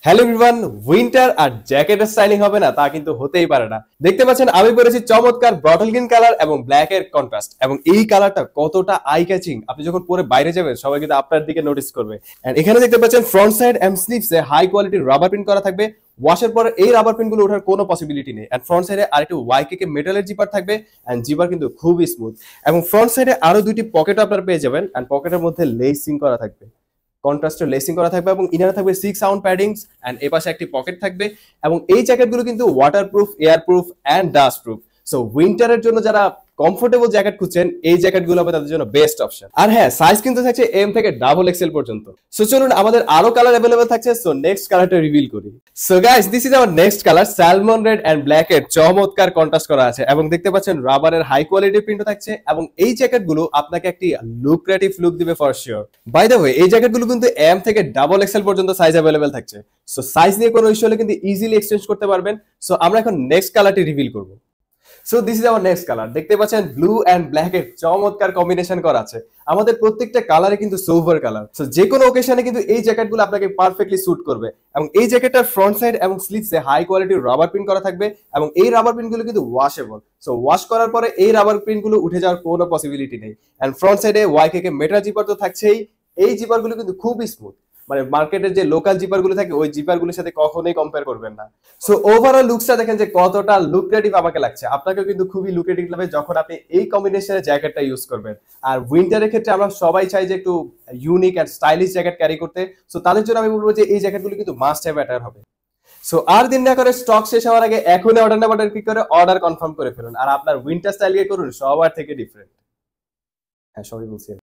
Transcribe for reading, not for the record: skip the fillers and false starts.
Hello everyone, winter আর জ্যাকেটের styling হবে না তা কিন্তু হতেই পারে না। দেখতে পাচ্ছেন আমি পরেছি চমৎকার বটল গ্রিন কালার এবং ব্ল্যাক এর কন্ট্রাস্ট, এবং এই কালারটা কতটা আই ক্যাচিং। আপনি যখন পরে বাইরে যাবেন সবাই কিন্তু আপনার দিকে নোটিস করবে। এন্ড এখানে দেখতে পাচ্ছেন ফ্রন্ট সাইড এম স্লিভসে হাই কোয়ালিটির রাবার প্রিন্ট করা থাকবে। ওয়াশের পর এই রাবার প্রিন্ট গুলো ওঠার কোনো পসিবিলিটি নেই। এন্ড ফ্রন্ট সাইডে আরেকটু ওয়াইকে মেটালের জিপার থাকবে, এন্ড জিপার কিন্তু খুবই স্মুথ। এবং ফ্রন্ট সাইডে আরো দুইটি পকেট আপনারা পেয়ে যাবেন, এন্ড পকেটের মধ্যে লেসিং করা থাকবে, কন্ট্রাস্টের লেসিং করা থাকবে, এবং ইনারে থাকবে 6 সাউন্ড প্যাডিংস, এন্ড এই পাশে একটি পকেট থাকবে। এবং এই জ্যাকেটগুলো কিন্তু waterproof, airproof and dust proof. So উইন্টারের জন্য যারা কমফোর্টেবল জ্যাকেট খুঁজছেন, এই জ্যাকেটগুলো হবে তাদের জন্য বেস্ট অপশন। আর হ্যাঁ, সাইজ কিন্তু থাকছে এম থেকে ডাবল এক্সেল পর্যন্ত। সো চলুন, আমাদের আরো কালার अवेलेबल থাকছে। সো নেক্সট কালারটা রিভিল করি। So guys, this is our next colour. Salmon red and black এর চমৎকার কন্ট্রাস্ট করা আছে, এবং দেখতে পাচ্ছেন রাবারের হাই কোয়ালিটির প্রিন্ট থাকছে। এবং এই জ্যাকেটগুলো আপনাকে একটি লুক্রেটিভ লুক দিবে for sure. By the way, এই জ্যাকেটগুলো কিন্তু এম থেকে ডাবল এক্সেল পর্যন্ত সাইজ अवेलेबल থাকছে। সো সাইজ নিয়ে কোনো ইস্যু হলে কিন্তু ইজিলি এক্সচেঞ্জ করতে পারবেন। সো আমরা এখন নেক্সট কালারটি রিভিল করব। So this is our next colour. দেখতে পাচ্ছেন ব্লু এন্ড ব্ল্যাক এর চমৎকার কম্বিনেশন করা আছে। আমাদের প্রত্যেকটা কালারে কিন্তু সিলভার কালার। সো যে কোনো ওকেশনে কিন্তু এই জ্যাকেটগুলো আপনাকে পারফেক্টলি স্যুট করবে। এবং এই জ্যাকেটটার ফ্রন্ট সাইড এবং স্লিভসে হাই কোয়ালিটির রাবার প্রিন্ট করা থাকবে, এবং এই রাবার প্রিন্টগুলো কিন্তু ওয়াশেবল। সো ওয়াশ করার পরে এই রাবার প্রিন্টগুলো উঠে যাওয়ার কোনো পসিবিলিটি নেই। এন্ড ফ্রন্ট সাইডে ওয়াইকে মেটাল জিপার তো থাকছেই। এই জিপারগুলো কিন্তু খুবই স্মুথ, মানে মার্কেটের যে লোকাল জিপার গুলো থাকে ওই জিপার গুলোর সাথে কখনোই কম্পেয়ার করবেন না। সো ওভারঅল লুকসটা দেখেন যে কতটা লুক্রেটিভ আমাকে লাগছে। আপনাকেও কিন্তু খুবই লুক্রেটিভ লাগবে যখন আপনি এই কম্বিনেশনের জ্যাকেটটা ইউজ করবেন। আর উইন্টারের ক্ষেত্রে আমরা সবাই চাই যে একটু unique and stylish jacket carry করতে। সো তাদের জন্য আমি বলবো যে এই জ্যাকেটগুলো কিন্তু মাস্ট হ্যাভ অ্যাটায়ার হবে। সো আর দিন না করে স্টক শেষ হওয়ার আগে এখনই অর্ডার না বাটন ক্লিক করে অর্ডার কনফার্ম করে ফেলুন, আর আপনার উইন্টার স্টাইলকে করুন সবার থেকে ডিফারেন্ট। হ্যাঁ, সবাই বলছি।